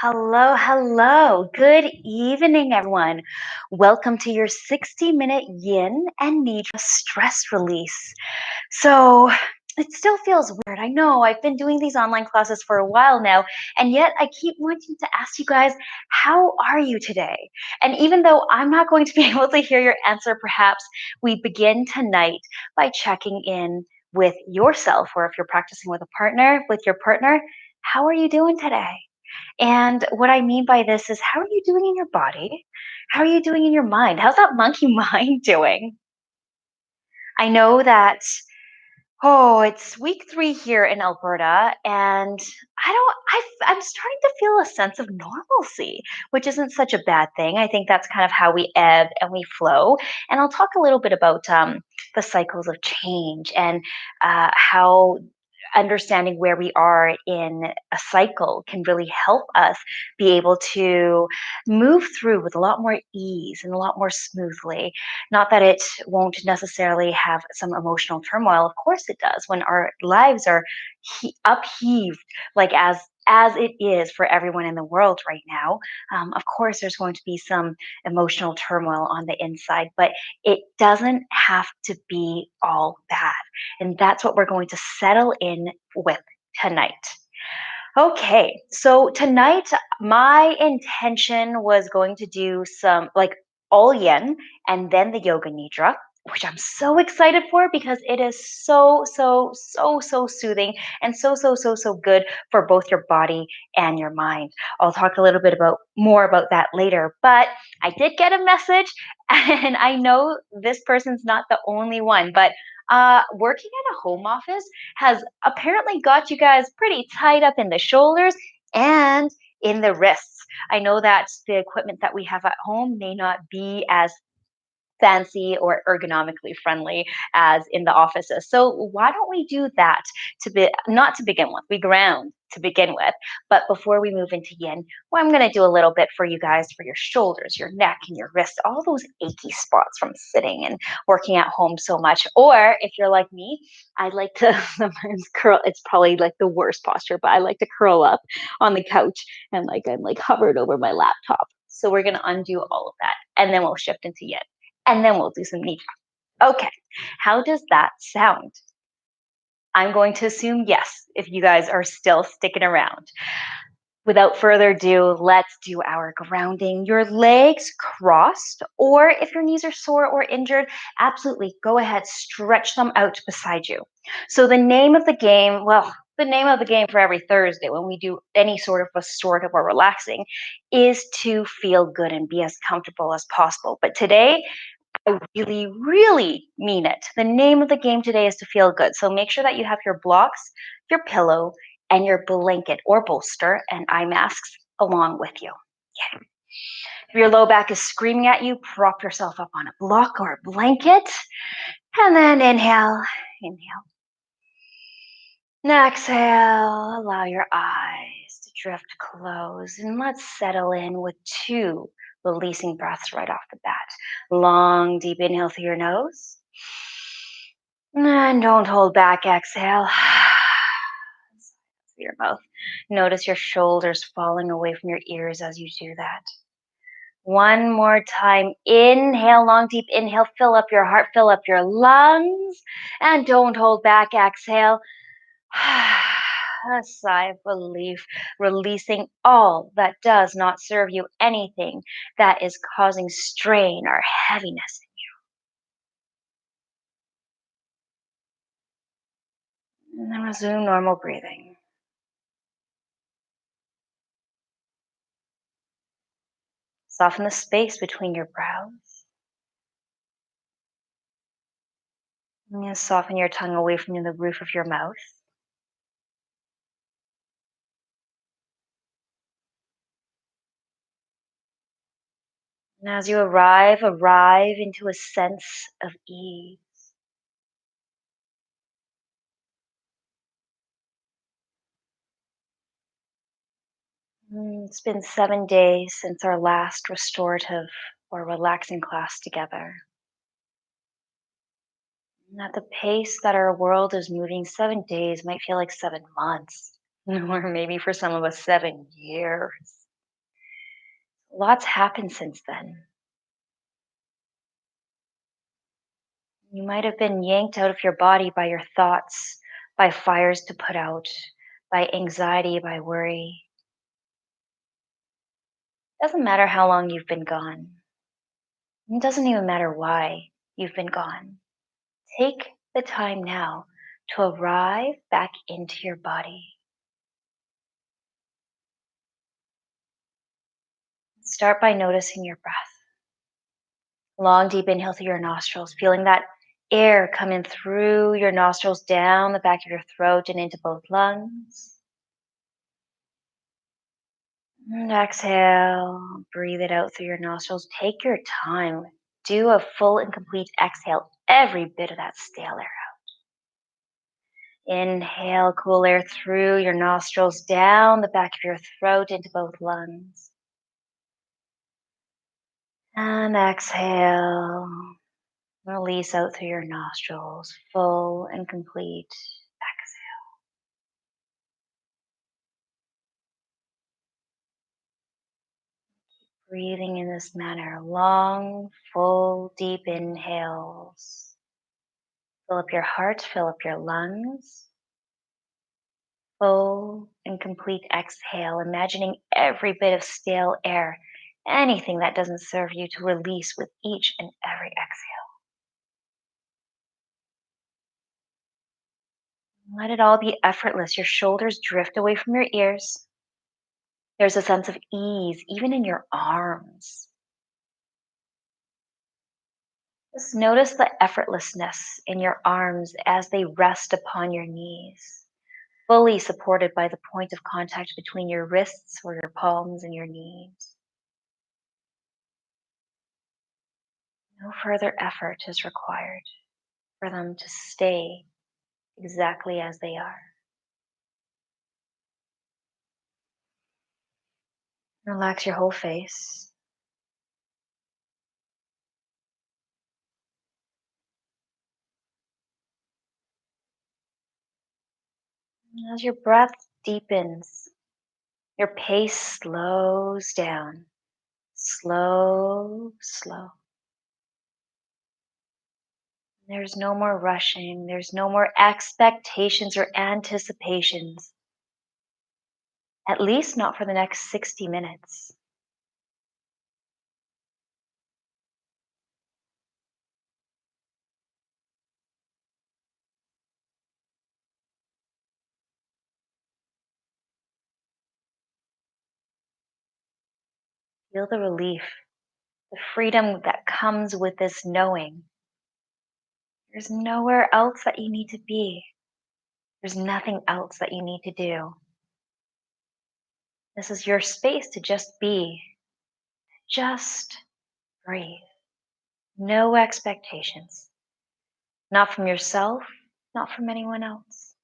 Hello, hello. Good evening, everyone. Welcome to your 60-minute Yin and Nidra stress release. So, it still feels weird. I know I've been doing these online classes for a while now, and yet I keep wanting to ask you guys, how are you today? And even though I'm not going to be able to hear your answer, perhaps we begin tonight by checking in with yourself, or if you're practicing with a partner, with your partner, how are you doing today? And what I mean by this is, how are you doing in your body? How are you doing in your mind? How's that monkey mind doing? I know that, it's week 3 here in Alberta, and I'm starting to feel a sense of normalcy, which isn't such a bad thing. I think that's kind of how we ebb and we flow. And I'll talk a little bit about the cycles of change and how understanding where we are in a cycle can really help us be able to move through with a lot more ease and a lot more smoothly. Not that it won't necessarily have some emotional turmoil. Of course it does. When our lives are upheaved, like as it is for everyone in the world right now, of course there's going to be some emotional turmoil on the inside, but it doesn't have to be all bad. And that's what we're going to settle in with tonight. Okay, so tonight my intention was going to do some like all yin and then the yoga nidra, which I'm so excited for because it is so soothing and so good for both your body and your mind. I'll talk a little bit about more about that later, but I did get a message and I know this person's not the only one, but working in a home office has apparently got you guys pretty tied up in the shoulders and in the wrists. I know that the equipment that we have at home may not be as fancy or ergonomically friendly as in the offices. So why don't we do that to be not to begin with? We ground to begin with. But before we move into yin, well, I'm going to do a little bit for you guys for your shoulders, your neck, and your wrists, all those achy spots from sitting and working at home so much. Or if you're like me, I like to sometimes curl. It's probably like the worst posture, but I like to curl up on the couch and like I'm like hovered over my laptop. So we're going to undo all of that and then we'll shift into yin and then we'll do some nidra. Okay, how does that sound? I'm going to assume yes, if you guys are still sticking around. Without further ado, let's do our grounding. Your legs crossed, or if your knees are sore or injured, absolutely go ahead, stretch them out beside you. So, the name of the game, well, the name of the game for every Thursday when we do any sort of restorative or relaxing is to feel good and be as comfortable as possible. But today, I really mean it. The name of the game today is to feel good. So make sure that you have your blocks, your pillow, and your blanket or bolster and eye masks along with you. Okay. If your low back is screaming at you, prop yourself up on a block or a blanket. And then inhale. Now exhale, allow your eyes to drift closed. And let's settle in with 2 releasing breaths right off the bat. Long, deep inhale through your nose. And don't hold back, exhale. Through your mouth. Notice your shoulders falling away from your ears as you do that. One more time. Inhale, long, deep inhale. Fill up your heart, fill up your lungs. And don't hold back, exhale. A sigh of relief, releasing all that does not serve you, anything that is causing strain or heaviness. And then resume normal breathing. Soften the space between your brows. And soften your tongue away from the roof of your mouth. And as you arrive into a sense of ease. It's been 7 days since our last restorative or relaxing class together. And at the pace that our world is moving, 7 days might feel like 7 months, or maybe for some of us, 7 years. Lots happened since then. You might have been yanked out of your body by your thoughts, by fires to put out, by anxiety, by worry. Doesn't matter how long you've been gone. It doesn't even matter why you've been gone. Take the time now to arrive back into your body. Start by noticing your breath. Long, deep inhale through your nostrils, feeling that air coming through your nostrils, down the back of your throat, and into both lungs. And exhale, breathe it out through your nostrils. Take your time. Do a full and complete exhale, every bit of that stale air. Inhale, cool air through your nostrils, down the back of your throat, into both lungs. And exhale, release out through your nostrils, full and complete exhale. Breathing in this manner, long, full, deep inhales. Fill up your heart, fill up your lungs. Full and complete exhale, imagining every bit of stale air, anything that doesn't serve you, to release with each and every exhale. Let it all be effortless. Your shoulders drift away from your ears. There's a sense of ease, even in your arms. Just notice the effortlessness in your arms as they rest upon your knees, fully supported by the point of contact between your wrists or your palms and your knees. No further effort is required for them to stay exactly as they are. Relax your whole face. And as your breath deepens, your pace slows down. Slow, slow. There's no more rushing. There's no more expectations or anticipations. At least not for the next 60 minutes. Feel the relief, the freedom that comes with this knowing. There's nowhere else that you need to be. There's nothing else that you need to do. This is your space to just be, just breathe. No expectations, not from yourself, not from anyone else.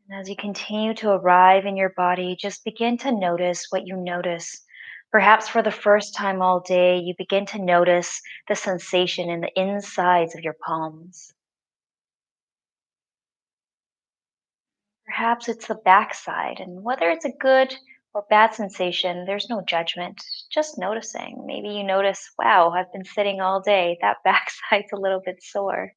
And as you continue to arrive in your body, just begin to notice what you notice. Perhaps for the first time all day, you begin to notice the sensation in the insides of your palms. Perhaps it's the backside, and whether it's a good or bad sensation, there's no judgment, just noticing. Maybe you notice, wow, I've been sitting all day. That backside's a little bit sore.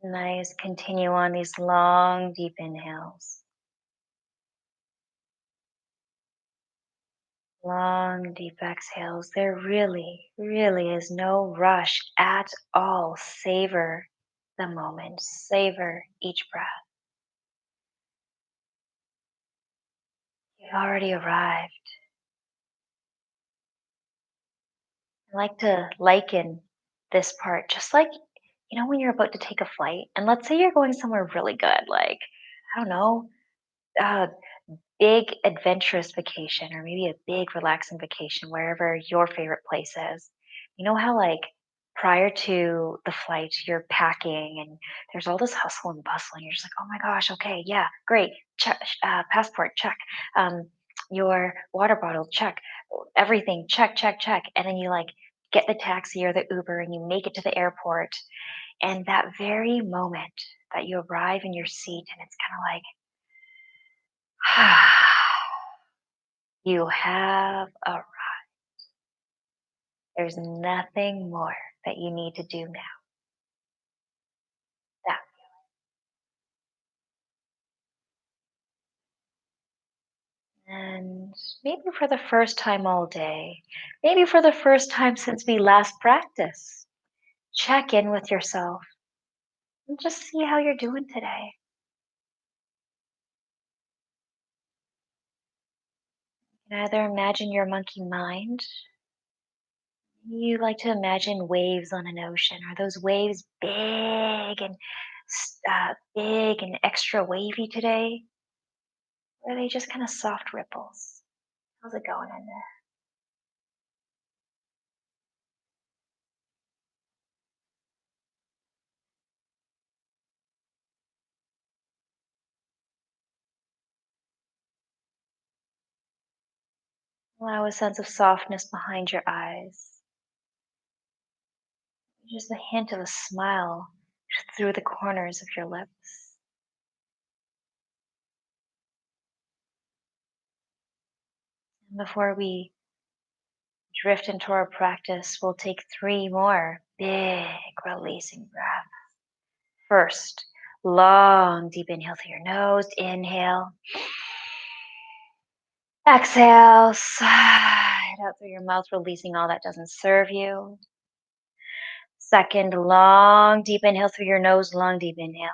Nice. Continue on these long, deep inhales. Long, deep exhales. There really, really is no rush at all. Savor the moment, savor each breath. You've already arrived. I like to liken this part just like, when you're about to take a flight, and let's say you're going somewhere really good, like, I don't know, uh, big adventurous vacation or maybe a big relaxing vacation, wherever your favorite place is. You know how, like, prior to the flight, you're packing and there's all this hustle and bustle, and you're just like, oh my gosh, okay, yeah, great, check, passport, check, um, your water bottle, check, everything, check, check, check. And then you like get the taxi or the Uber and you make it to the airport. And that very moment that you arrive in your seat, and it's kind of like, you have a there's nothing more that you need to do now. That and maybe for the first time all day, maybe for the first time since we last practiced, check in with yourself and just see how you're doing today. You can either imagine your monkey mind. You like to imagine waves on an ocean. Are those waves big and extra wavy today? Or are they just kind of soft ripples? How's it going in there? Allow a sense of softness behind your eyes. Just a hint of a smile through the corners of your lips. And before we drift into our practice, we'll take 3 more big releasing breaths. First, long, deep inhale through your nose. Inhale. Exhale. Sigh it out through your mouth, releasing all that doesn't serve you. Second, long, deep inhale through your nose. Long, deep inhale.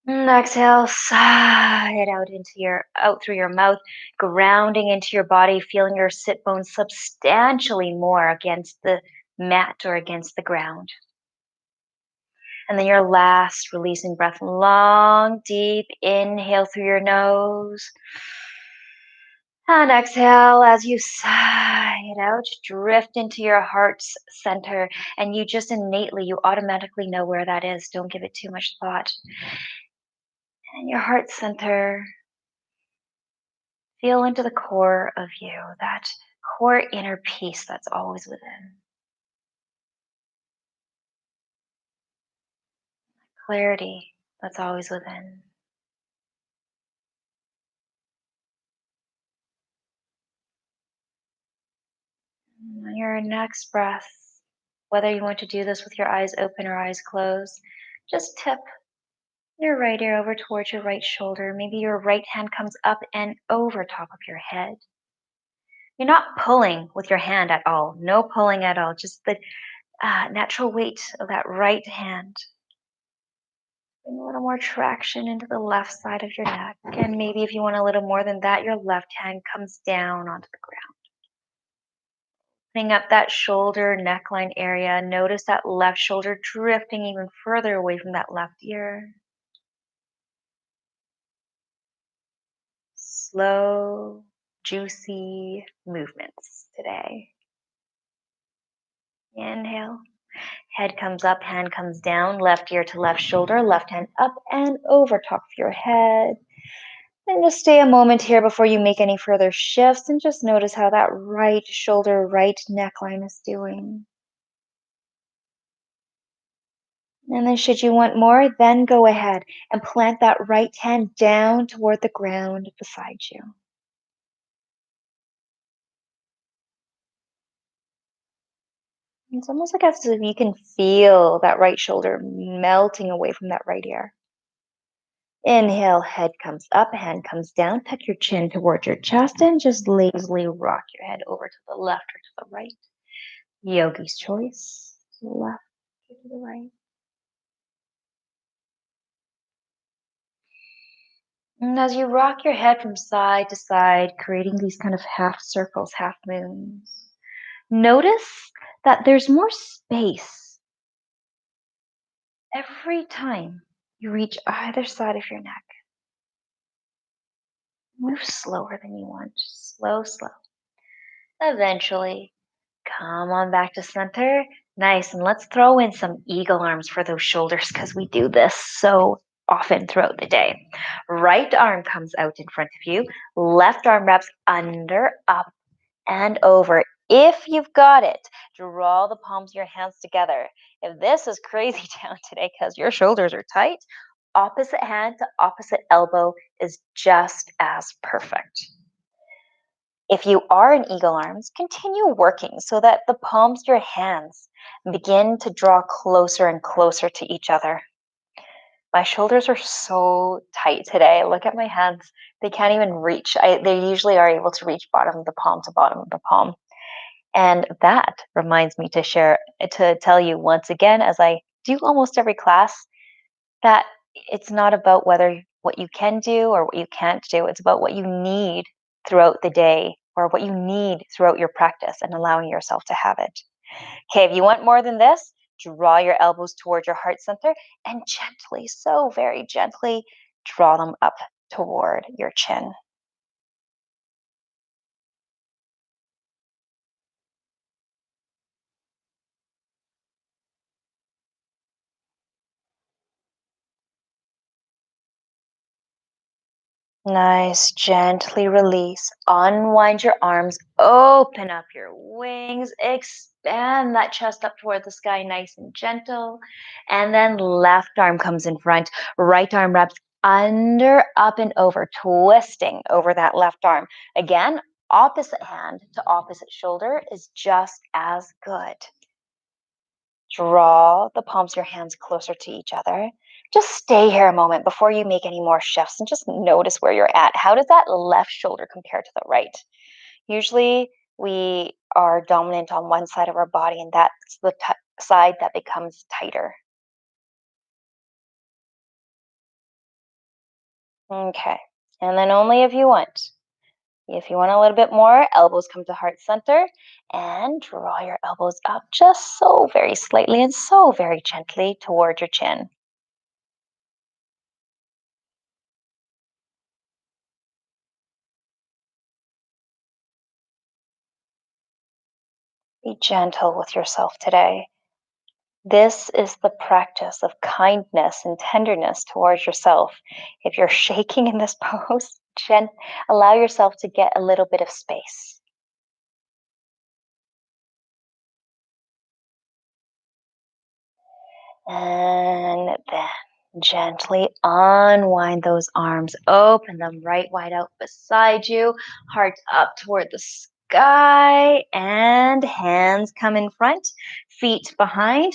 And exhale, sigh it out through your mouth, grounding into your body, feeling your sit bones substantially more against the mat or against the ground. And then your last releasing breath, long, deep inhale through your nose. And exhale as you sigh it out, drift into your heart's center. And you just innately, you automatically know where that is. Don't give it too much thought. And your heart center, feel into the core of you, that core inner peace that's always within. Clarity that's always within. And on your next breath, whether you want to do this with your eyes open or eyes closed, just tip your right ear over towards your right shoulder. Maybe your right hand comes up and over top of your head. You're not pulling with your hand at all. No pulling at all. Just the natural weight of that right hand. Bring a little more traction into the left side of your neck. And maybe if you want a little more than that, your left hand comes down onto the ground. Bring up that shoulder neckline area. Notice that left shoulder drifting even further away from that left ear. Slow, juicy movements today. Inhale. Head comes up, hand comes down, left ear to left shoulder, left hand up and over top of your head. And just stay a moment here before you make any further shifts and just notice how that right shoulder, right neckline is doing. And then should you want more, then go ahead and plant that right hand down toward the ground beside you. It's almost like as if you can feel that right shoulder melting away from that right ear. Inhale, head comes up, hand comes down. Tuck your chin towards your chest and just lazily rock your head over to the left or to the right. Yogi's choice. To the left or to the right. And as you rock your head from side to side, creating these kind of half circles, half moons, notice that there's more space every time you reach either side of your neck. Move slower than you want. Slow, slow. Eventually, come on back to center. Nice. And let's throw in some eagle arms for those shoulders because we do this so often throughout the day. Right arm comes out in front of you. Left arm wraps under, up, and over. If you've got it, draw the palms of your hands together. If this is crazy down today because your shoulders are tight, opposite hand to opposite elbow is just as perfect. If you are in eagle arms, continue working so that the palms of your hands begin to draw closer and closer to each other. My shoulders are so tight today. Look at my hands. They can't even reach. They usually are able to reach bottom of the palm to bottom of the palm. And that reminds me to tell you once again, as I do almost every class, that it's not about what you can do or what you can't do. It's about what you need throughout the day or what you need throughout your practice and allowing yourself to have it. Okay, if you want more than this, draw your elbows towards your heart center and gently, so very gently, draw them up toward your chin. Nice. Gently release. Unwind your arms. Open up your wings. Expand that chest up toward the sky, nice and gentle. And then left arm comes in front. Right arm wraps under, up, and over, twisting over that left arm. Again, opposite hand to opposite shoulder is just as good. Draw the palms of your hands closer to each other. Just stay here a moment before you make any more shifts and just notice where you're at. How does that left shoulder compare to the right? Usually we are dominant on one side of our body, and that's the side that becomes tighter. Okay. And then only if you want. If you want a little bit more, elbows come to heart center and draw your elbows up just so very slightly and so very gently toward your chin. Be gentle with yourself today. This is the practice of kindness and tenderness towards yourself. If you're shaking in this pose, allow yourself to get a little bit of space. And then gently unwind those arms, open them right wide out beside you, heart up toward the sky, and hands come in front, feet behind.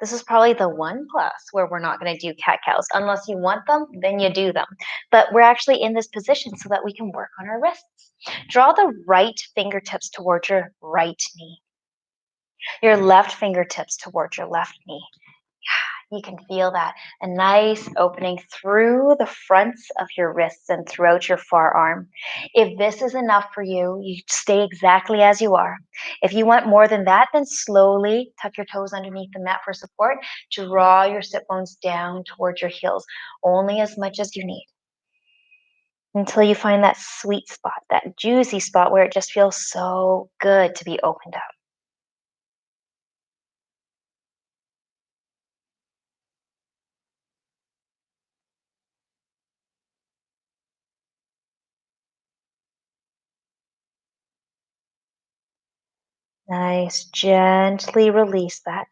This is probably the one class where we're not going to do cat cows. Unless you want them, then you do them. But we're actually in this position so that we can work on our wrists. Draw the right fingertips towards your right knee, your left fingertips towards your left knee. You can feel that. A nice opening through the fronts of your wrists and throughout your forearm. If this is enough for you, you stay exactly as you are. If you want more than that, then slowly tuck your toes underneath the mat for support. Draw your sit bones down towards your heels, only as much as you need. Until you find that sweet spot, that juicy spot where it just feels so good to be opened up. Nice. Gently release that.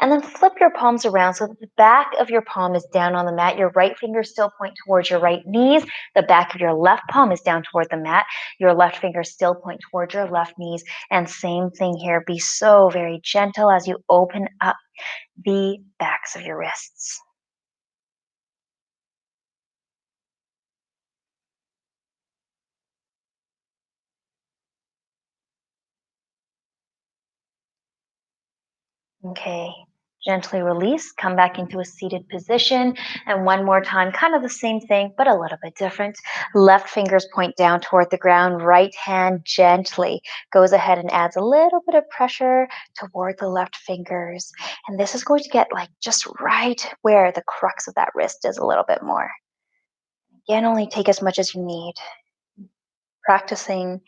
And then flip your palms around so that the back of your palm is down on the mat. Your right fingers still point towards your right knees. The back of your left palm is down toward the mat. Your left fingers still point towards your left knees. And same thing here. Be so very gentle as you open up the backs of your wrists. Okay, gently release, come back into a seated position. And one more time, kind of the same thing, but a little bit different. Left fingers point down toward the ground. Right hand gently goes ahead and adds a little bit of pressure toward the left fingers. And this is going to get like just right where the crux of that wrist is a little bit more. Again, only take as much as you need. Practicing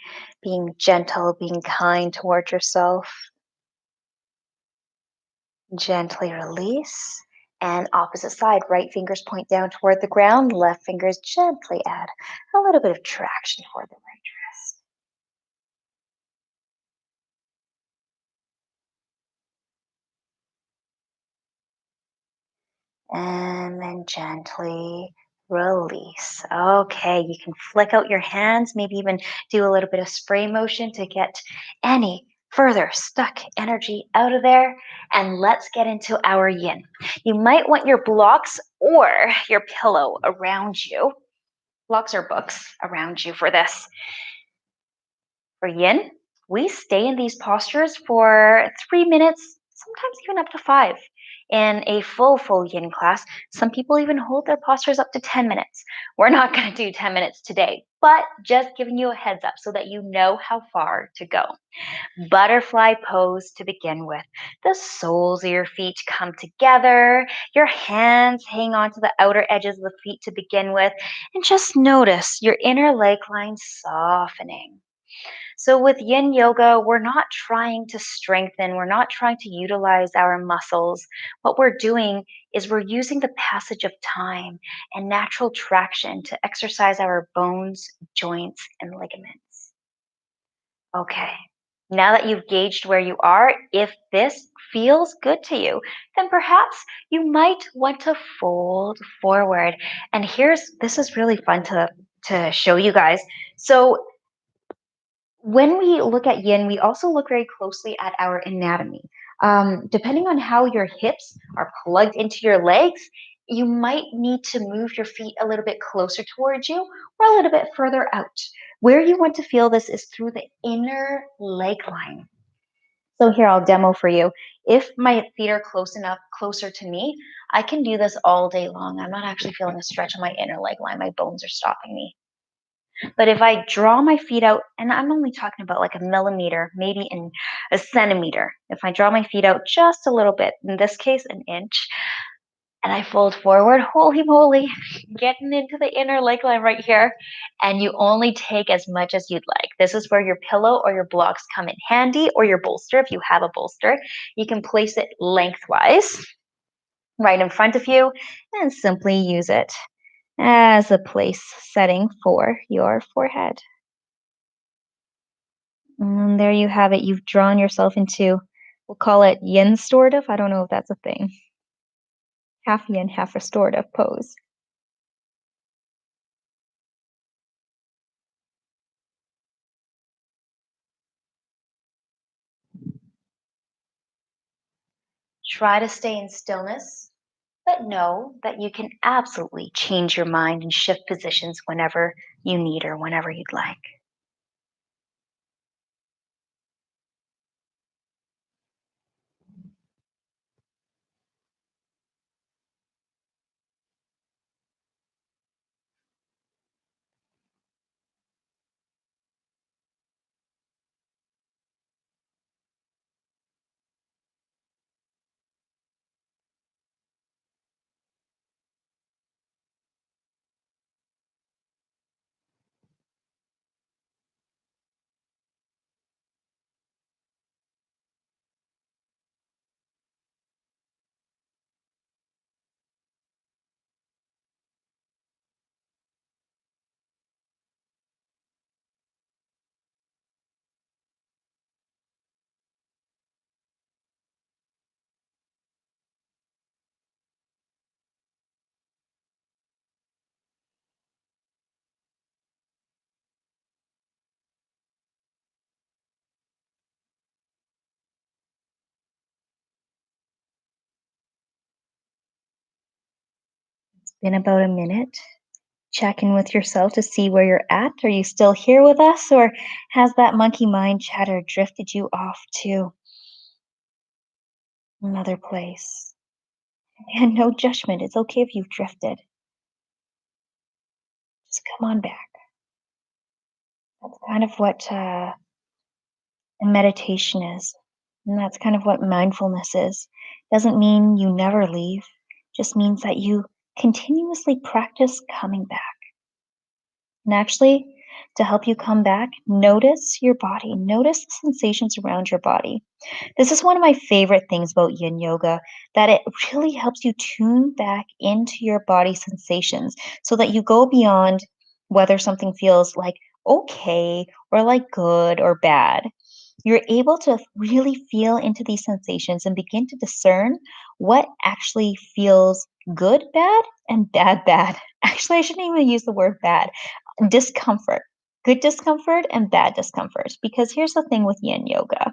being gentle, being kind towards yourself. Gently release. And opposite side, right fingers point down toward the ground, left fingers gently add a little bit of traction toward the right wrist. And then gently release. Okay, you can flick out your hands, maybe even do a little bit of spray motion to get any further stuck energy out of there. And let's get into our yin. You might want your blocks or your pillow around you, blocks or books around you for this. For yin, we stay in these postures for 3 minutes, sometimes even up to five. In a full yin class, some people even hold their postures up to 10 minutes. We're not going to do 10 minutes today, but just giving you a heads up so that you know how far to go. Butterfly pose to begin with. The soles of your feet come together, your hands hang onto the outer edges of the feet to begin with, and just notice your inner leg line softening. So, with yin yoga, we're not trying to strengthen, we're not trying to utilize our muscles. What we're doing is we're using the passage of time and natural traction to exercise our bones, joints, and ligaments. Okay, now that you've gauged where you are, if this feels good to you, then perhaps you might want to fold forward. And this is really fun to show you guys. So when we look at yin, we also look very closely at our anatomy. Depending on how your hips are plugged into your legs, you might need to move your feet a little bit closer towards you or a little bit further out. Where you want to feel this is through the inner leg line. So here I'll demo for you. If my feet are close enough, closer to me, I can do this all day long. I'm not actually feeling a stretch on my inner leg line. My bones are stopping me. But if I draw my feet out, and I'm only talking about like a millimeter, maybe in a centimeter, if I draw my feet out just a little bit, in this case, an inch, and I fold forward, holy moly, getting into the inner leg line right here. And you only take as much as you'd like. This is where your pillow or your blocks come in handy, or your bolster, if you have a bolster. You can place it lengthwise right in front of you and simply use it as a place setting for your forehead. And there you have it. You've drawn yourself into, we'll call it yin restorative. I don't know if that's a thing. Half yin, half restorative pose. Try to stay in stillness, but know that you can absolutely change your mind and shift positions whenever you need or whenever you'd like. It's been about a minute. Check in with yourself to see where you're at. Are you still here with us, or has that monkey mind chatter drifted you off to another place? And no judgment. It's okay if you've drifted. Just come on back. That's kind of what meditation is. And that's kind of what mindfulness is. Doesn't mean you never leave, just means that you continuously practice coming back. And actually, To help you come back, notice your body, notice the sensations around your body. This is one of my favorite things about yin yoga, that it really helps you tune back into your body sensations so that you go beyond whether something feels like okay or like good or bad. You're able to really feel into these sensations and begin to discern what actually feels good, bad, and bad, bad. Actually, I shouldn't even use the word bad. Discomfort. Good discomfort and bad discomfort. Because here's the thing with yin yoga,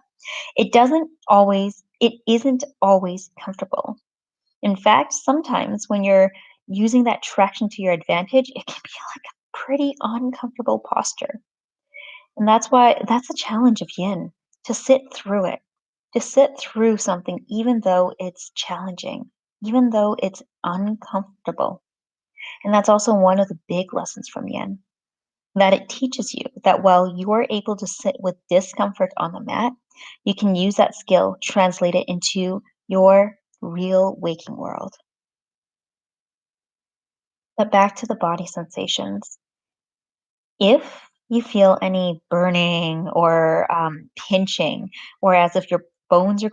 it isn't always comfortable. In fact, sometimes when you're using that traction to your advantage, it can be like a pretty uncomfortable posture. And that's the challenge of yin, to sit through it, to sit through something even though it's challenging, even though it's uncomfortable. And that's also one of the big lessons from yin, that it teaches you that while you're able to sit with discomfort on the mat, you can use that skill, translate it into your real waking world. But back to the body sensations. If you feel any burning or pinching, or as if your bones are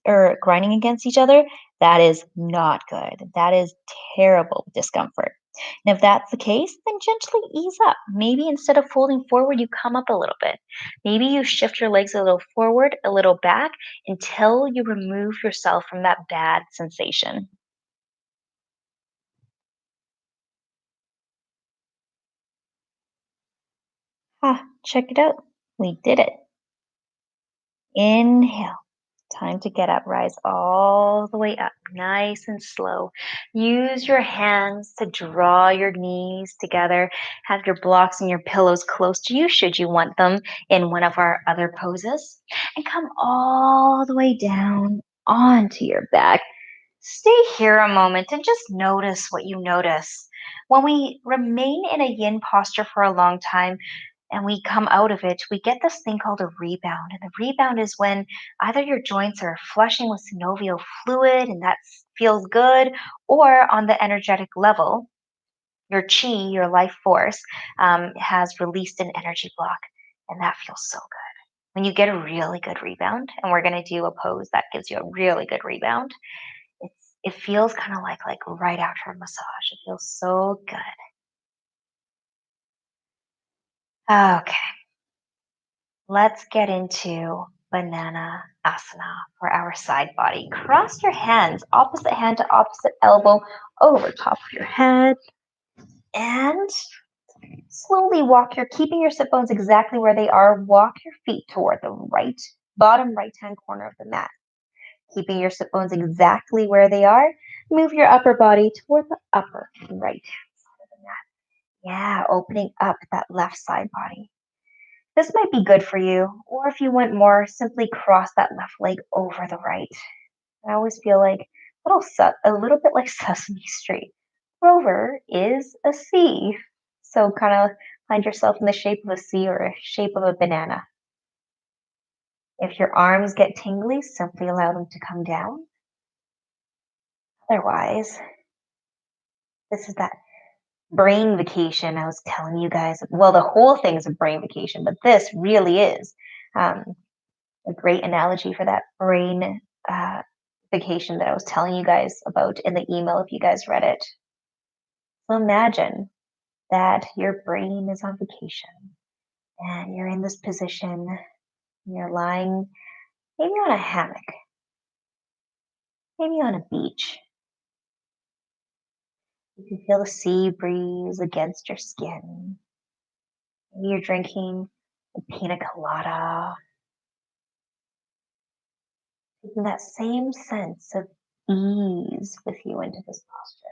or grinding against each other, that is not good. That is terrible discomfort. And if that's the case, then gently ease up. Maybe instead of folding forward, you come up a little bit. Maybe you shift your legs a little forward, a little back until you remove yourself from that bad sensation. Ah, check it out. We did it. Inhale. Time to get up. Rise all the way up, nice and slow. Use your hands to draw your knees together. Have your blocks and your pillows close to you, should you want them, in one of our other poses. And come all the way down onto your back. Stay here a moment and just notice what you notice. When we remain in a yin posture for a long time, and we come out of it, we get this thing called a rebound. And the rebound is when either your joints are flushing with synovial fluid, and that feels good, or on the energetic level, your chi, your life force, has released an energy block, and that feels so good. When you get a really good rebound, and we're going to do a pose that gives you a really good rebound, it feels kind of like right after a massage. It feels so good. Okay. Let's get into banana asana for our side body. Cross your hands, opposite hand to opposite elbow, over top of your head, and slowly walk keeping your sit bones exactly where they are. Walk your feet toward the bottom right hand corner of the mat. Keeping your sit bones exactly where they are, move your upper body toward the upper right hand side of the mat. Yeah, opening up that left side body. This might be good for you, or if you want more, simply cross that left leg over the right. I always feel like a little bit like Sesame Street. Rover is a C. So kind of find yourself in the shape of a C or a shape of a banana. If your arms get tingly, simply allow them to come down. Otherwise, this is that brain vacation I was telling you guys. Well, the whole thing is a brain vacation, but this really is. Um, a great analogy for that brain vacation that I was telling you guys about in the email if you guys read it. So imagine that your brain is on vacation and you're in this position, you're lying maybe on a hammock, maybe on a beach. You can feel the sea breeze against your skin. Maybe you're drinking a pina colada, taking that same sense of ease with you into this posture.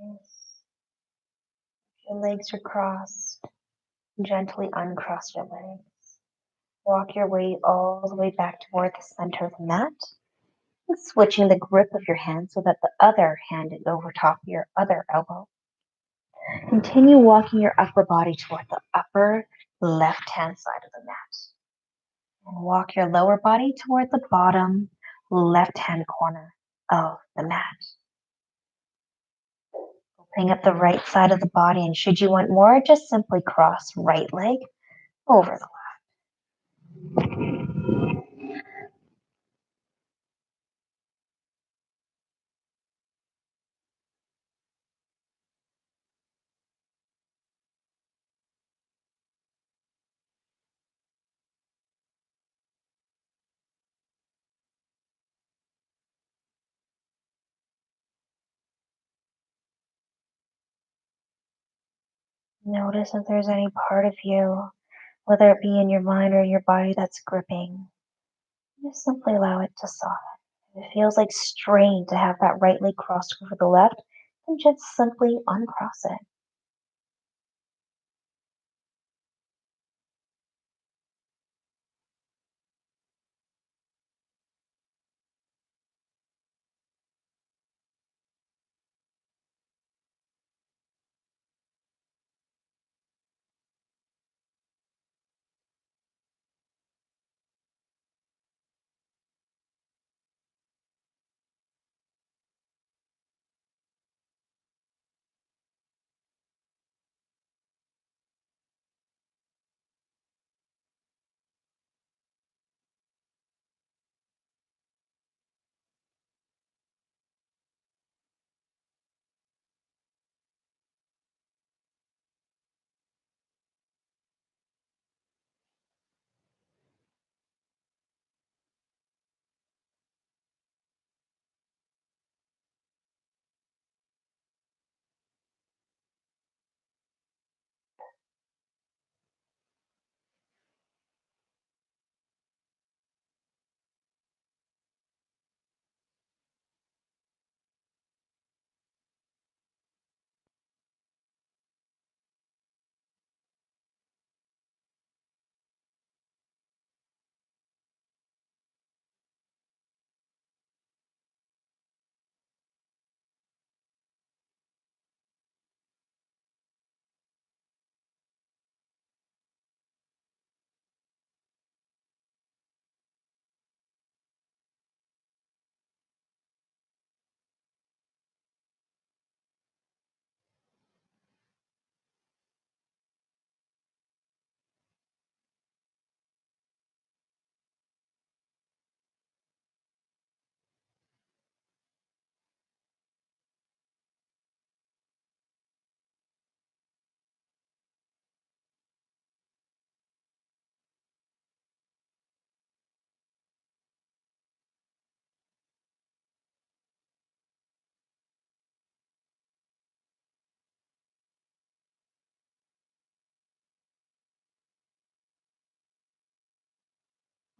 Nice. Your legs are crossed. Gently uncross your legs. Walk your way all the way back toward the center of the mat. And switching the grip of your hand so that the other hand is over top of your other elbow. Continue walking your upper body toward the upper left-hand side of the mat. And walk your lower body toward the bottom left-hand corner of the mat. Opening up the right side of the body, and should you want more, just simply cross right leg over the Notice if there's any part of you, whether it be in your mind or your body, that's gripping. Just simply allow it to soften. If it feels like strain to have that right leg crossed over the left, then just simply uncross it.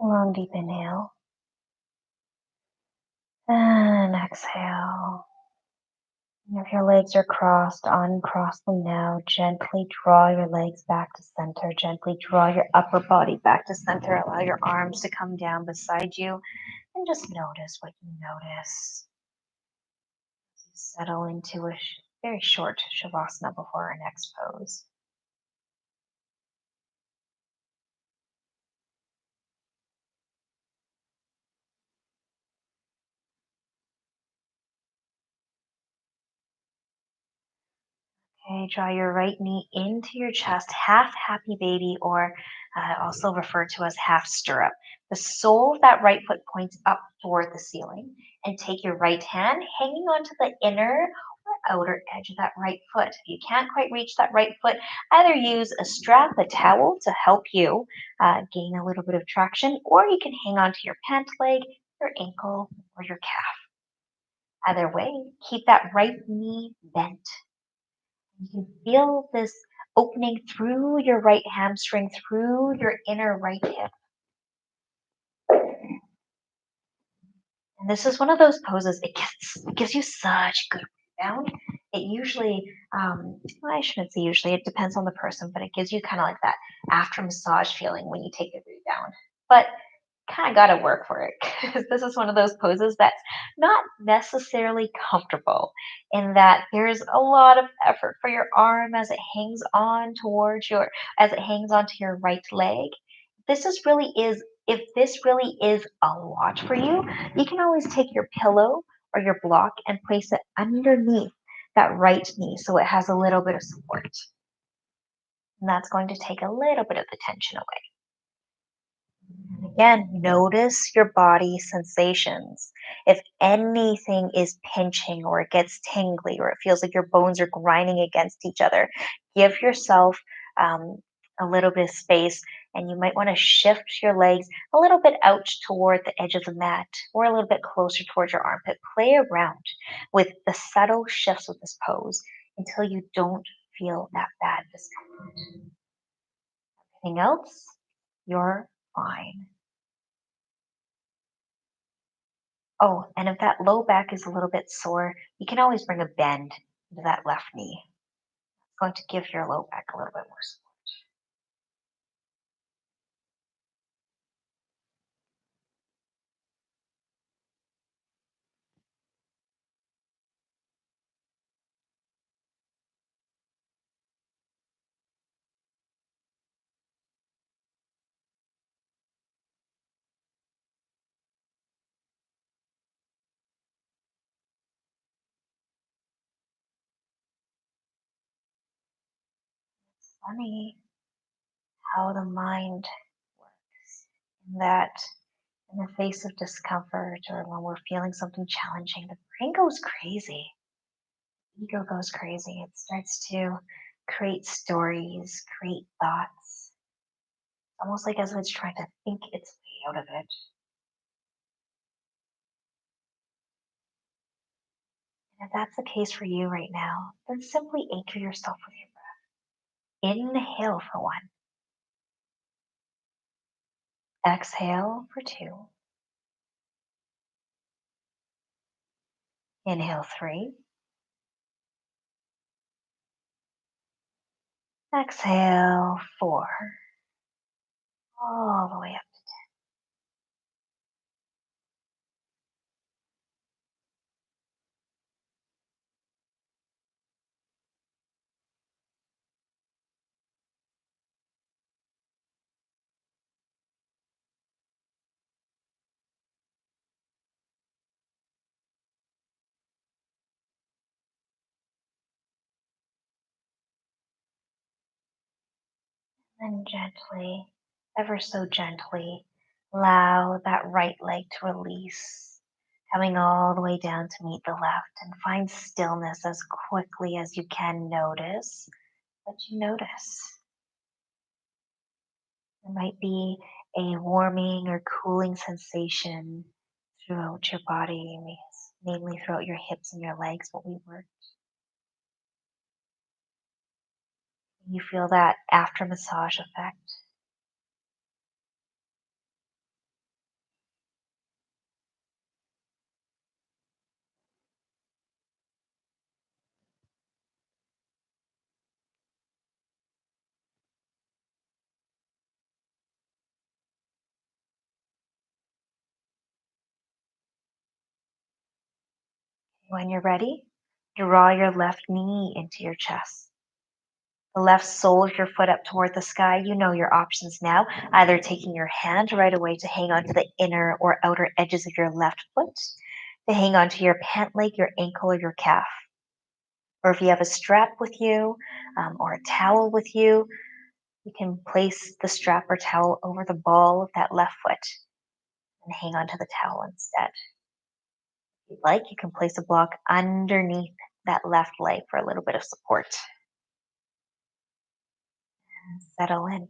Long deep inhale and exhale. And if your legs are crossed, uncross them now. Gently draw your legs back to center. Gently draw your upper body back to center. Allow your arms to come down beside you and just notice what you notice. As you settle into a very short shavasana before our next pose. Okay, draw your right knee into your chest, half happy baby, or also referred to as half stirrup. The sole of that right foot points up toward the ceiling, and take your right hand hanging onto the inner or outer edge of that right foot. If you can't quite reach that right foot, either use a strap, a towel to help you gain a little bit of traction, or you can hang onto your pant leg, your ankle, or your calf. Either way, keep that right knee bent. You can feel this opening through your right hamstring, through your inner right hip. And this is one of those poses, it gives you such good rebound. it usually, well, I shouldn't say usually, it depends on the person, but it gives you kind of like that after massage feeling when you take the root down. But kind of got to work for it because this is one of those poses that's not necessarily comfortable in that there's a lot of effort for your arm as it hangs on towards your as it hangs onto your right leg. If this really is a lot for you, you can always take your pillow or your block and place it underneath that right knee so it has a little bit of support. And that's going to take a little bit of the tension away. Again, notice your body sensations. If anything is pinching or it gets tingly or it feels like your bones are grinding against each other, give yourself um, a little bit of space and you might want to shift your legs a little bit out toward the edge of the mat or a little bit closer towards your armpit. Play around with the subtle shifts of this pose until you don't feel that bad discomfort. Anything else? You're fine. Oh, and if that low back is a little bit sore, you can always bring a bend into that left knee. It's going to give your low back a little bit more support. It's funny how the mind works. In that, in the face of discomfort or when we're feeling something challenging, the brain goes crazy. Ego goes crazy. It starts to create stories, create thoughts, almost like as if it's trying to think its way out of it. And if that's the case for you right now, then simply anchor yourself with your breath. Inhale for one. Exhale for two. Inhale three. Exhale four. All the way up. Then gently, ever so gently, allow that right leg to release, coming all the way down to meet the left and find stillness as quickly as you can notice what you notice. There might be a warming or cooling sensation throughout your body, mainly throughout your hips and your legs, what we work. You feel that after massage effect. When you're ready, draw your left knee into your chest. The left sole of your foot up toward the sky. You know your options now. Either taking your hand right away to hang onto the inner or outer edges of your left foot, to hang onto your pant leg, your ankle, or your calf. Or if you have a strap with you or a towel with you, you can place the strap or towel over the ball of that left foot and hang onto the towel instead. If you'd like, you can place a block underneath that left leg for a little bit of support. And settle in.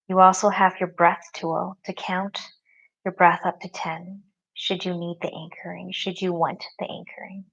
You also have your breath tool to count your breath up to 10 should you need the anchoring, should you want the anchoring.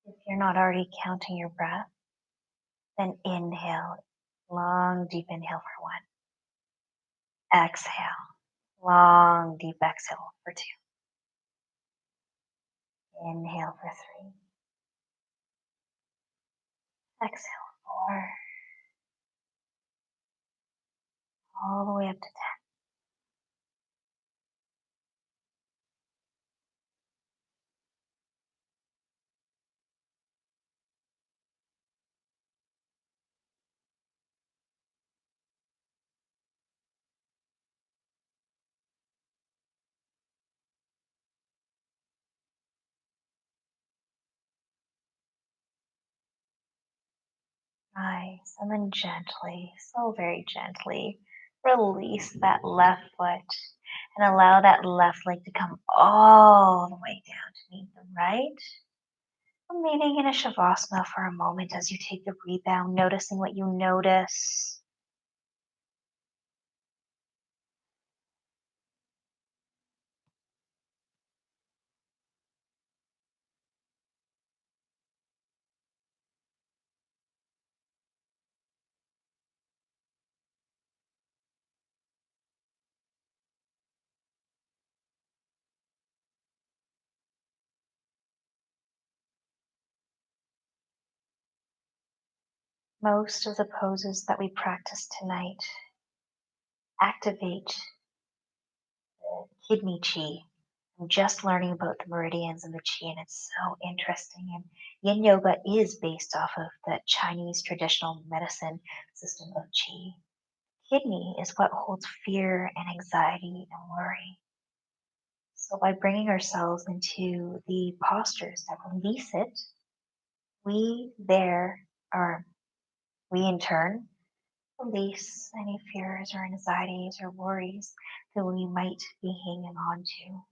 If you're not already counting your breath, then inhale. Long, deep inhale for one. Exhale. Long, deep exhale for two. Inhale for three. Exhale four. All the way up to 10. Nice. And then gently, so very gently, release that left foot and allow that left leg to come all the way down to meet the right. Remaining in a shavasana for a moment as you take the rebound, noticing what you notice. Most of the poses that we practice tonight activate the kidney chi. I'm just learning about the meridians and the chi, and it's so interesting. And yin yoga is based off of the Chinese traditional medicine system of chi. Kidney is what holds fear and anxiety and worry. So, by bringing ourselves into the postures that release it, we there are, we in turn release any fears or anxieties or worries that we might be hanging on to.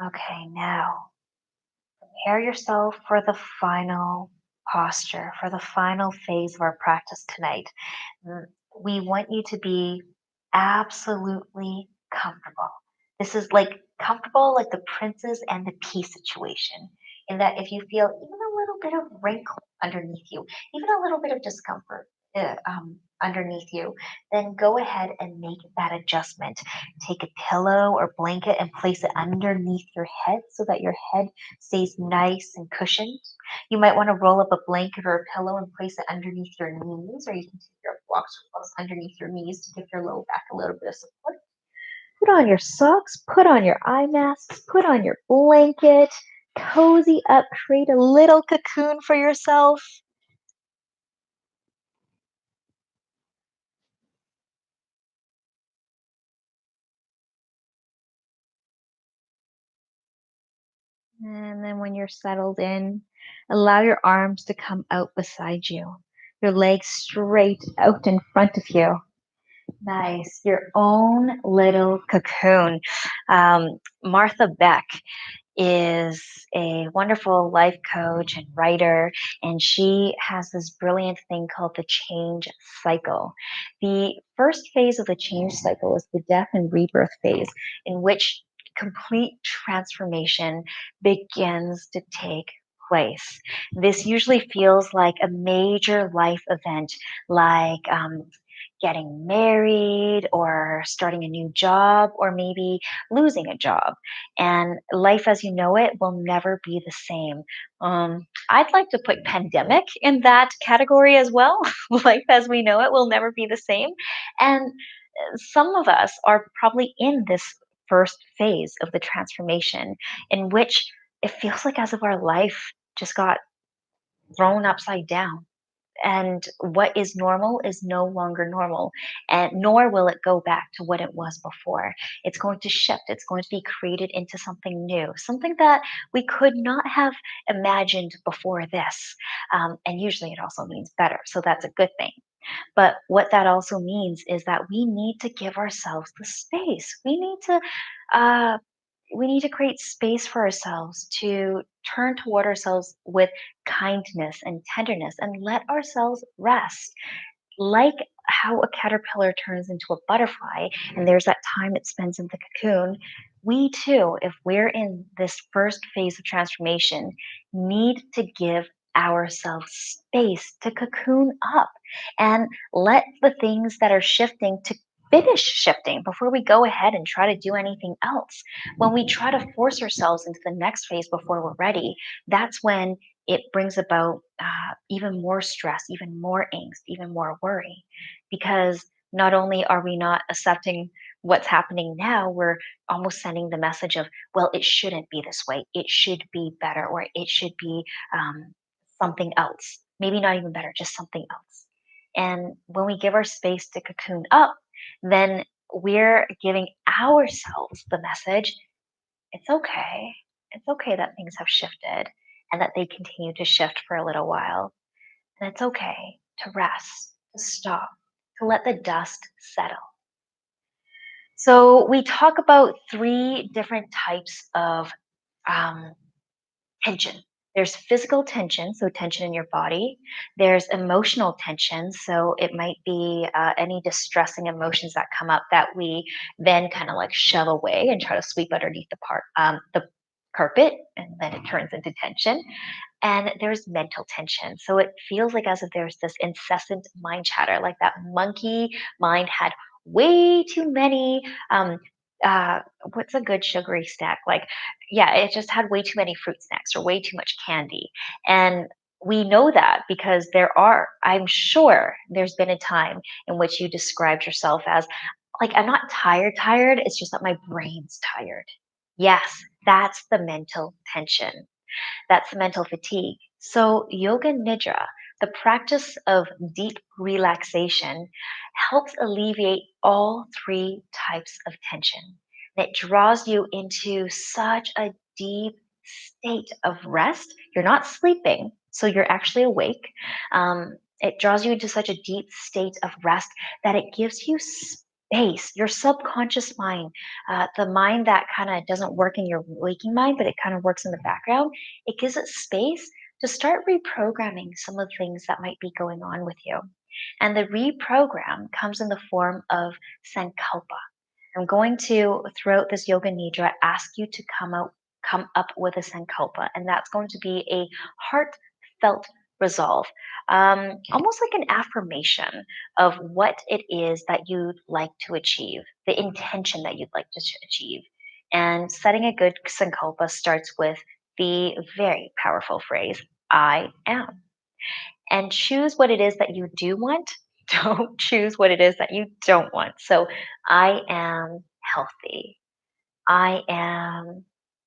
Okay, now prepare yourself for the final posture, for the final phase of our practice tonight. Mm, We want you to be absolutely comfortable. This is like comfortable, like the princess and the pea situation, in that if you feel even a little bit of wrinkle underneath you, even a little bit of discomfort underneath you, then go ahead and make that adjustment. Take a pillow or blanket and place it underneath your head so that your head stays nice and cushioned. You might want to roll up a blanket or a pillow and place it underneath your knees, or you can take your blocks or clothes underneath your knees to give your low back a little bit of support. Put on your socks, put on your eye masks, put on your blanket, cozy up, create a little cocoon for yourself. And then when you're settled in, allow your arms to come out beside you, your legs straight out in front of you. Nice. Your own little cocoon. Martha Beck is a wonderful life coach and writer, and she has this brilliant thing called the change cycle. The first phase of the change cycle is the death and rebirth phase, in which complete transformation begins to take place. This usually feels like a major life event, like getting married or starting a new job or maybe losing a job, and life as you know it will never be the same. I'd like to put pandemic in that category as well. Life as we know it will never be the same. And some of us are probably in this first phase of the transformation, in which it feels like as if our life just got thrown upside down, and what is normal is no longer normal, and nor will it go back to what it was before. It's going to shift, it's going to be created into something new, something that we could not have imagined before this. And usually it also means better, so that's a good thing. But what that also means is that we need to give ourselves the space. Uh, we need to create space for ourselves to turn toward ourselves with kindness and tenderness and let ourselves rest. Like how a caterpillar turns into a butterfly and there's that time it spends in the cocoon, we too, if we're in this first phase of transformation, need to give ourselves space to cocoon up and let the things that are shifting to finish shifting before we go ahead and try to do anything else. When we try to force ourselves into the next phase before we're ready, that's when it brings about even more stress, even more angst, even more worry. Because not only are we not accepting what's happening now, we're almost sending the message of, well, it shouldn't be this way. It should be better, or it should be something else. Maybe not even better, just something else. And when we give our space to cocoon up, then we're giving ourselves the message it's okay. It's okay that things have shifted and that they continue to shift for a little while. And it's okay to rest, to stop, to let the dust settle. So, we talk about three different types of um, tension. There's physical tension, so tension in your body. There's emotional tension, so it might be any distressing emotions that come up that we then kind of like shove away and try to sweep underneath the carpet, and then it turns into tension. And there's mental tension. So it feels like as if there's this incessant mind chatter, like that monkey mind had way too many. Uh, what's a good sugary snack? Like, yeah, it just had way too many fruit snacks or way too much candy. And we know that because I'm sure there's been a time in which you described yourself as, like, I'm not tired. It's just that my brain's tired. Yes, that's the mental tension. That's mental fatigue. So, yoga nidra, the practice of deep relaxation, helps alleviate all three types of tension. It draws you into such a deep state of rest. You're not sleeping, so you're actually awake. It draws you into such a deep state of rest that it gives you space, your subconscious mind, the mind that kind of doesn't work in your waking mind, but it kind of works in the background. It gives it space to start reprogramming some of the things that might be going on with you. And the reprogram comes in the form of sankalpa. I'm going to, throughout this yoga nidra, ask you to come up with a sankalpa, and that's going to be a heartfelt resolve, almost like an affirmation of what it is that you'd like to achieve, the intention that you'd like to achieve. And setting a good sankalpa starts with the very powerful phrase, I am. And choose what it is that you do want. Don't choose what it is that you don't want. So, I am healthy. I am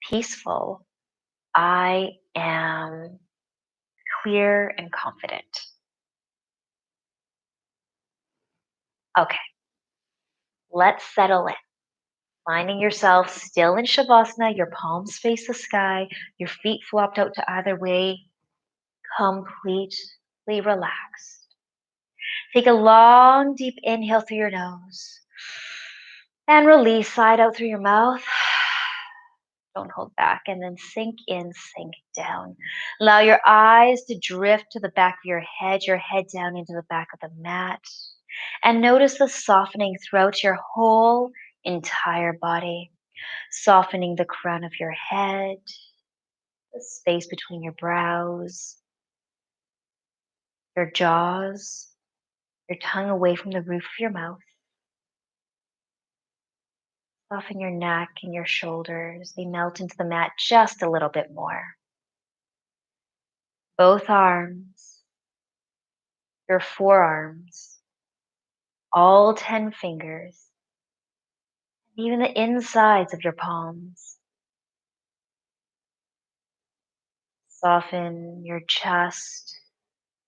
peaceful. I am clear and confident. Okay, let's settle in. Finding yourself still in Shavasana, your palms face the sky, your feet flopped out to either way, completely relaxed. Take a long, deep inhale through your nose and release side out through your mouth. Don't hold back, and then sink in, sink down. Allow your eyes to drift to the back of your head down into the back of the mat. And notice the softening throughout your whole entire body, softening the crown of your head, the space between your brows, your jaws, your tongue away from the roof of your mouth. Soften your neck and your shoulders. They melt into the mat just a little bit more. Both arms, your forearms, all 10 fingers, even the insides of your palms. Soften your chest,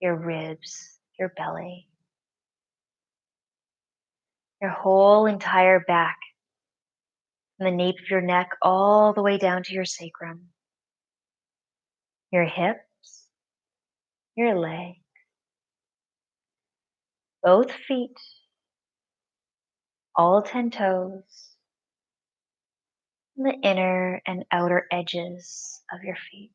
your ribs, your belly, your whole entire back, from the nape of your neck all the way down to your sacrum, your hips, your leg, both feet, all 10 toes, and the inner and outer edges of your feet.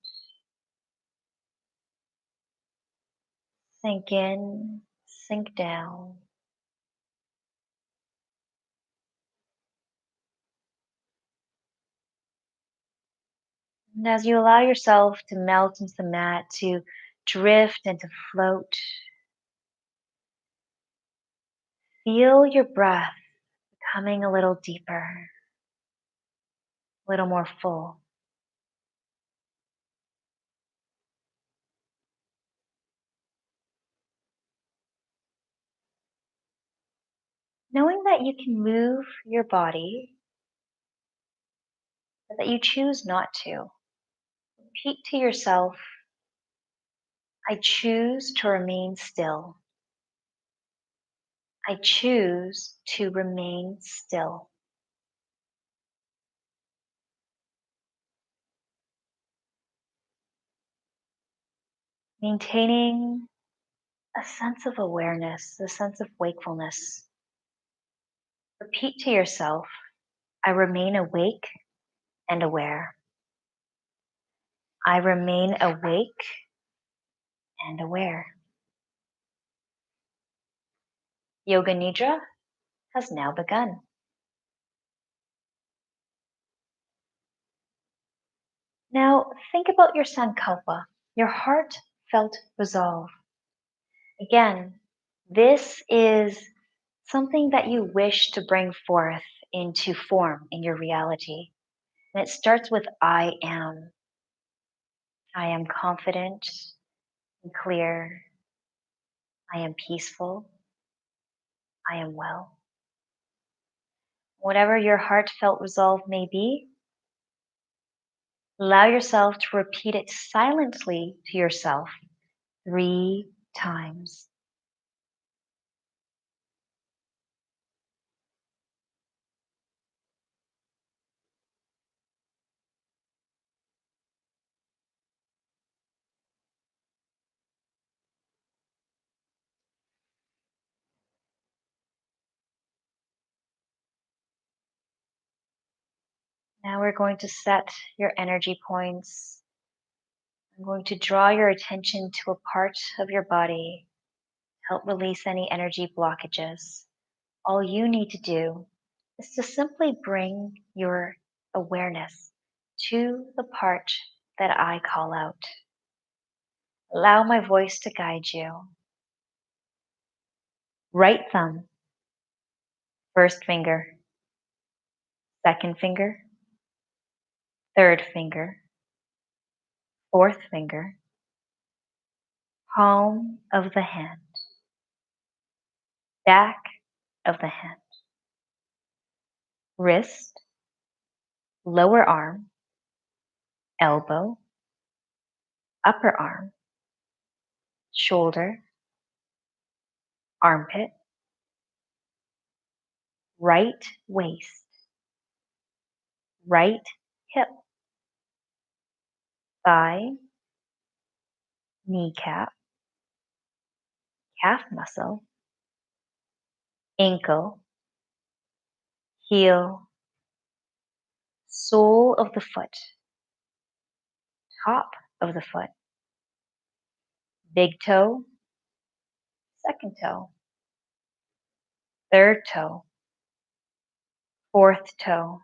Sink in, sink down. And as you allow yourself to melt into the mat, to drift and to float, feel your breath becoming a little deeper, a little more full. Knowing that you can move your body, but that you choose not to. Repeat to yourself, I choose to remain still. I choose to remain still. Maintaining a sense of awareness, a sense of wakefulness. Repeat to yourself, I remain awake and aware. I remain awake and aware. Yoga Nidra has now begun. Now think about your sankalpa, your heartfelt resolve. Again, this is something that you wish to bring forth into form in your reality. And it starts with I am. I am confident and clear. I am peaceful. I am well. Whatever your heartfelt resolve may be, allow yourself to repeat it silently to yourself 3 times. Now we're going to set your energy points. I'm going to draw your attention to a part of your body, help release any energy blockages. All you need to do is to simply bring your awareness to the part that I call out. Allow my voice to guide you. Right thumb, first finger, second finger, third finger, fourth finger, palm of the hand, back of the hand, wrist, lower arm, elbow, upper arm, shoulder, armpit, right waist, right hip, thigh, kneecap, calf muscle, ankle, heel, sole of the foot, top of the foot, big toe, second toe, third toe, fourth toe,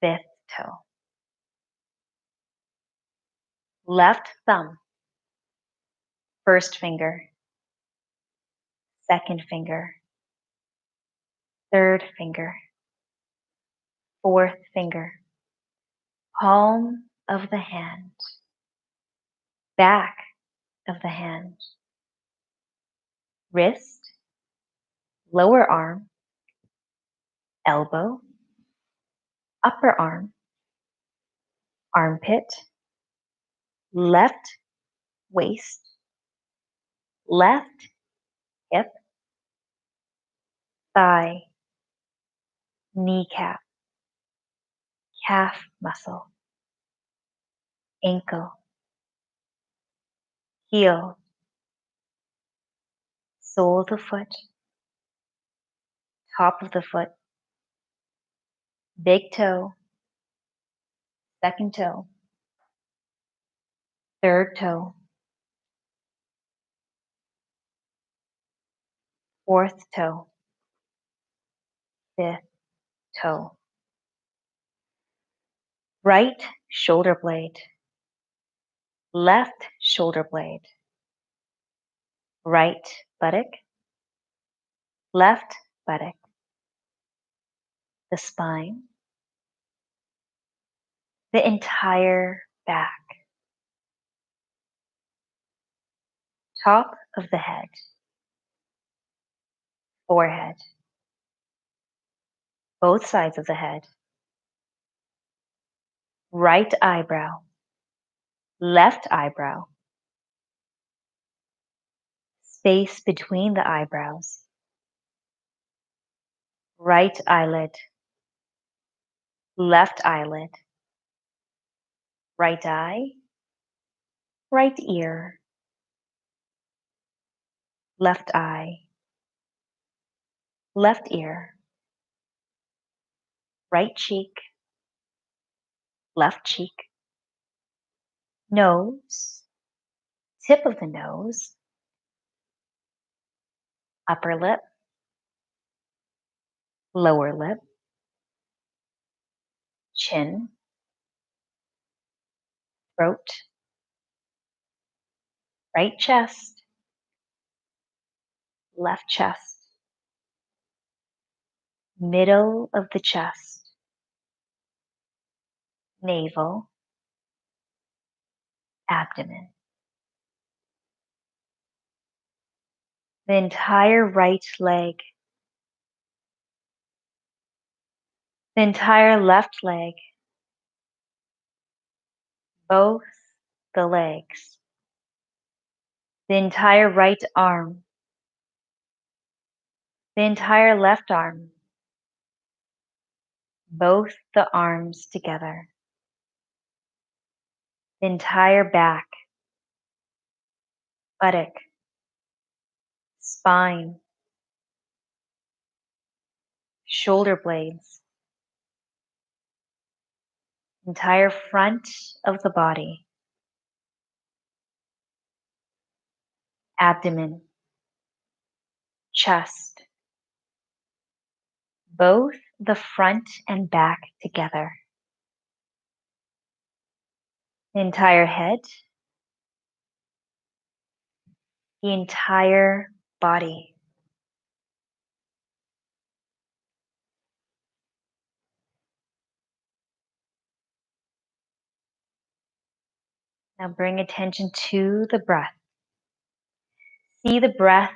fifth toe. Left thumb, first finger, second finger, third finger, fourth finger, palm of the hand, back of the hand, wrist, lower arm, elbow, upper arm, armpit, left waist, left hip, thigh, kneecap, calf muscle, ankle, heel, sole of the foot, top of the foot, big toe, second toe, third toe, fourth toe, fifth toe. Right shoulder blade, left shoulder blade, right buttock, left buttock, the spine, the entire back, top of the head, forehead, both sides of the head, right eyebrow, left eyebrow, space between the eyebrows, right eyelid, left eyelid, right eye, right ear, left eye, left ear, right cheek, left cheek, nose, tip of the nose, upper lip, lower lip, chin, throat, right chest, left chest, middle of the chest, navel, abdomen, the entire right leg, the entire left leg, both the legs, the entire right arm, the entire left arm, both the arms together, the entire back, buttock, spine, shoulder blades, entire front of the body, abdomen, chest, both the front and back together, the entire head, the entire body. Now bring attention to the breath. See the breath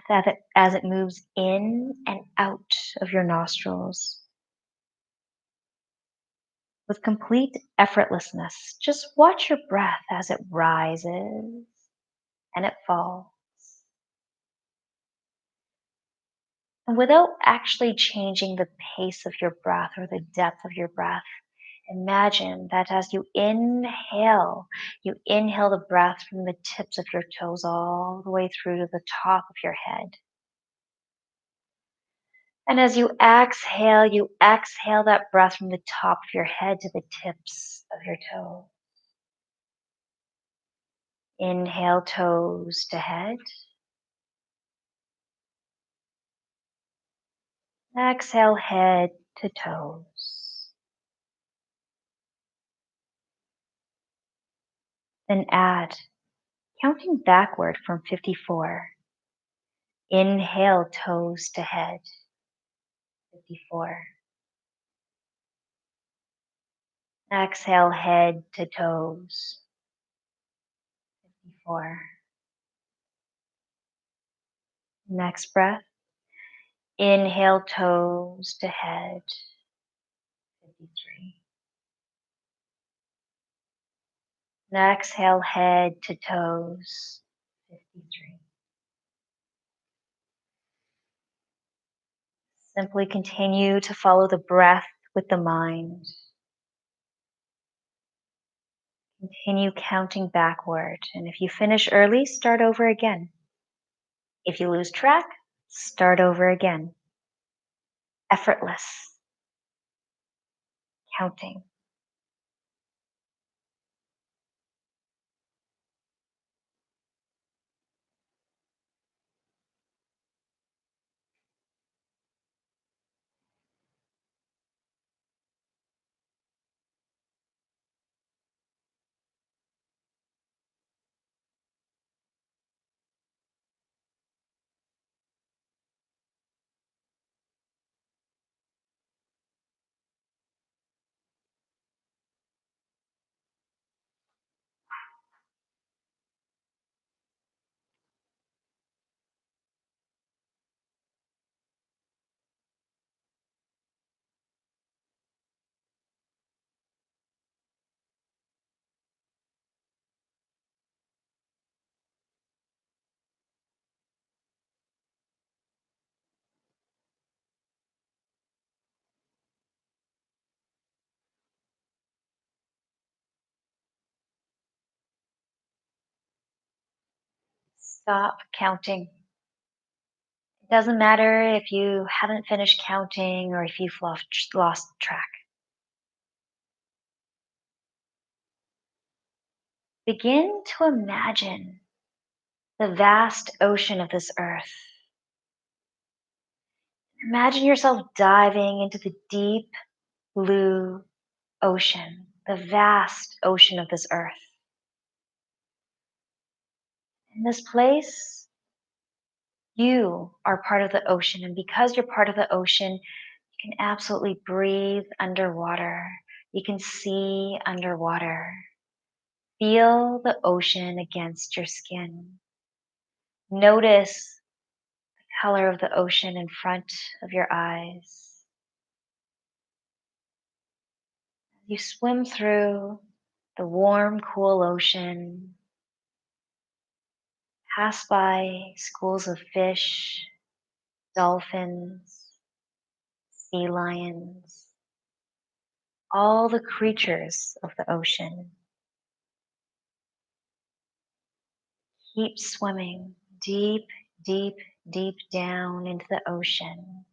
as it moves in and out of your nostrils. With complete effortlessness, just watch your breath as it rises and it falls. And without actually changing the pace of your breath or the depth of your breath, imagine that as you inhale the breath from the tips of your toes all the way through to the top of your head. And as you exhale that breath from the top of your head to the tips of your toes. Inhale toes to head. Exhale head to toes. Then add, counting backward from 54. Inhale toes to head. 54. Exhale head to toes. 54. Next breath. Inhale toes to head. 53. Exhale head to toes. 53. Simply continue to follow the breath with the mind. Continue counting backward. And if you finish early, start over again. If you lose track, start over again. Effortless. Counting. Stop counting. It doesn't matter if you haven't finished counting or if you've lost track. Begin to imagine the vast ocean of this earth. Imagine yourself diving into the deep blue ocean, the vast ocean of this earth. In this place, you are part of the ocean, and because you're part of the ocean, you can absolutely breathe underwater. You can see underwater. Feel the ocean against your skin. Notice the color of the ocean in front of your eyes. You swim through the warm, cool ocean, pass by schools of fish, dolphins, sea lions, all the creatures of the ocean. Keep swimming deep, deep, deep down into the ocean.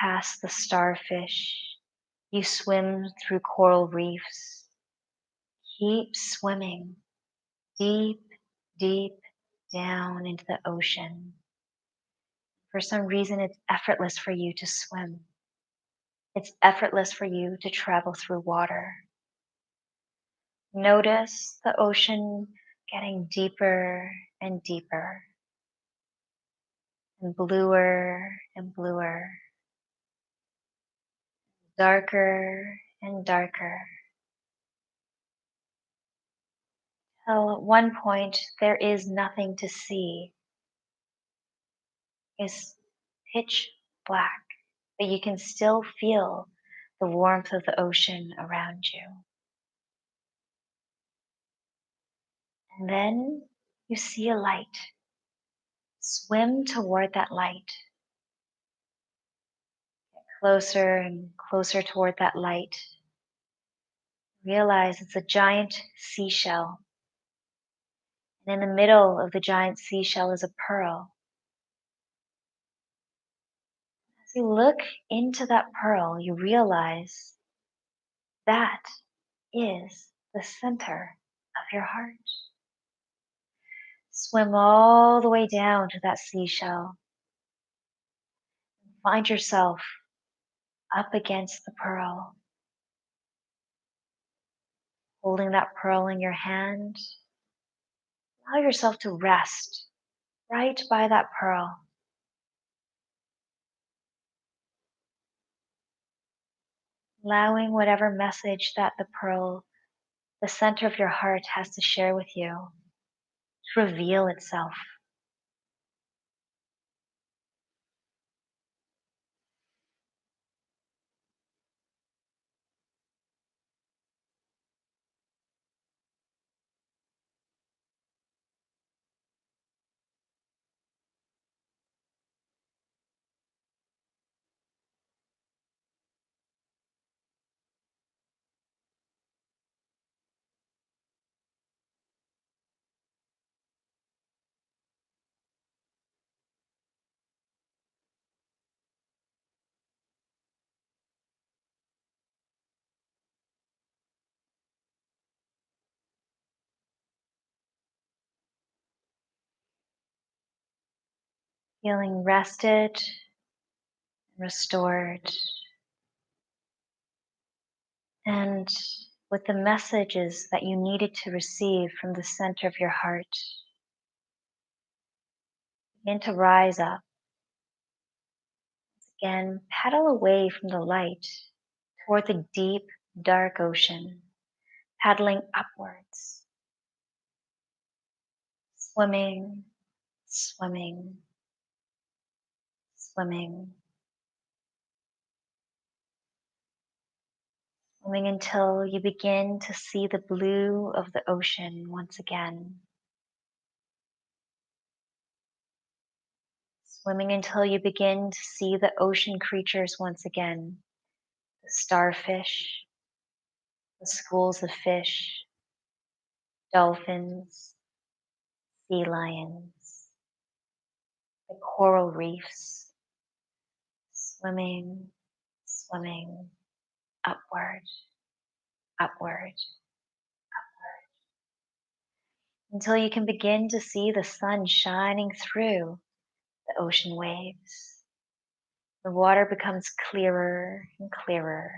Past the starfish. You swim through coral reefs. Keep swimming deep, deep down into the ocean. For some reason, it's effortless for you to swim. It's effortless for you to travel through water. Notice the ocean getting deeper and deeper, and bluer and bluer, darker and darker. Till at one point there is nothing to see. It's pitch black, but you can still feel the warmth of the ocean around you. And then you see a light. Swim toward that light. Closer and closer toward that light. Realize it's a giant seashell. And in the middle of the giant seashell is a pearl. As you look into that pearl, you realize that is the center of your heart. Swim all the way down to that seashell. Find yourself up against the pearl. Holding that pearl in your hand, allow yourself to rest right by that pearl. Allowing whatever message that the pearl, the center of your heart, has to share with you to reveal itself. Feeling rested, restored, and with the messages that you needed to receive from the center of your heart, begin to rise up. Again, paddle away from the light toward the deep, dark ocean, paddling upwards, swimming, swimming, swimming, swimming until you begin to see the blue of the ocean once again. Swimming until you begin to see the ocean creatures once again. The starfish, the schools of fish, dolphins, sea lions, the coral reefs, swimming, swimming, upward, upward, until you can begin to see the sun shining through the ocean waves. The water becomes clearer and clearer.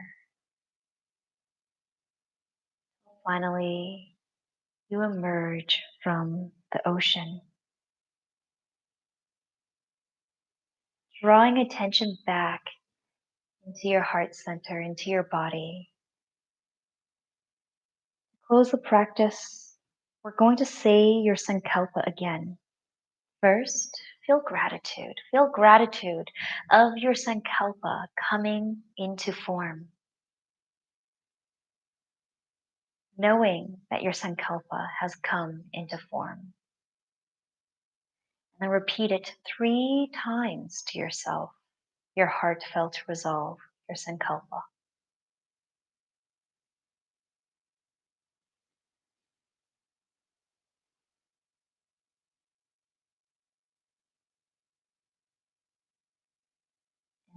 Finally, you emerge from the ocean, drawing attention back into your heart center, into your body. Close the practice. We're going to say your sankalpa again. First, feel gratitude. Feel gratitude of your sankalpa coming into form. Knowing that your sankalpa has come into form. And then repeat it 3 times to yourself, your heartfelt resolve, your sankalpa.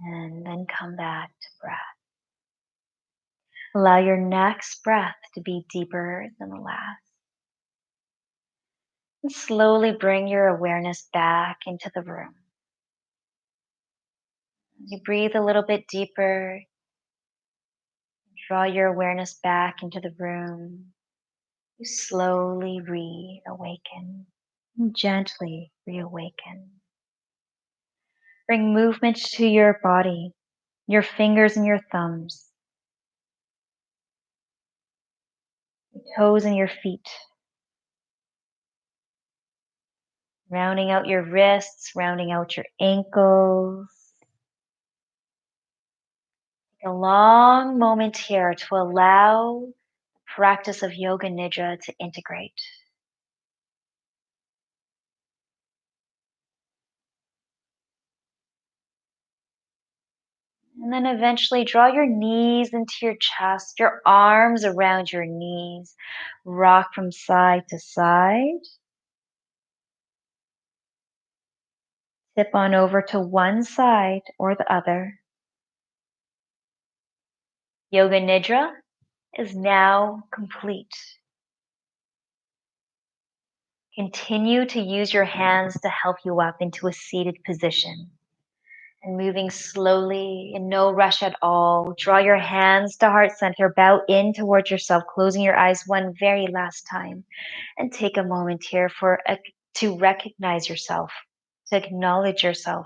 And then come back to breath. Allow your next breath to be deeper than the last. And slowly bring your awareness back into the room. As you breathe a little bit deeper, draw your awareness back into the room. You slowly reawaken and gently reawaken. Bring movement to your body, your fingers and your thumbs, your toes and your feet. Rounding out your wrists, rounding out your ankles. Take a long moment here to allow the practice of Yoga Nidra to integrate. And then eventually draw your knees into your chest, your arms around your knees. Rock from side to side. Tip on over to one side or the other. Yoga Nidra is now complete. Continue to use your hands to help you up into a seated position. And moving slowly, in no rush at all, draw your hands to heart center, bow in towards yourself, closing your eyes one very last time. And take a moment here to recognize yourself, to acknowledge yourself,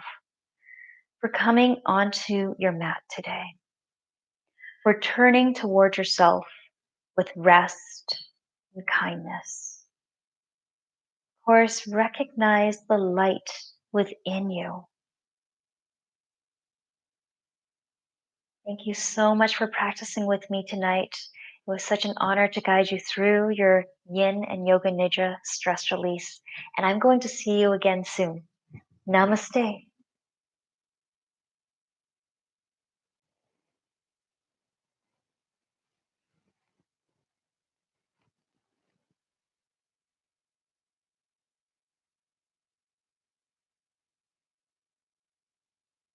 for coming onto your mat today, for turning towards yourself with rest and kindness. Of course, recognize the light within you. Thank you so much for practicing with me tonight. It was such an honor to guide you through your Yin and Yoga Nidra stress release. And I'm going to see you again soon. Namaste.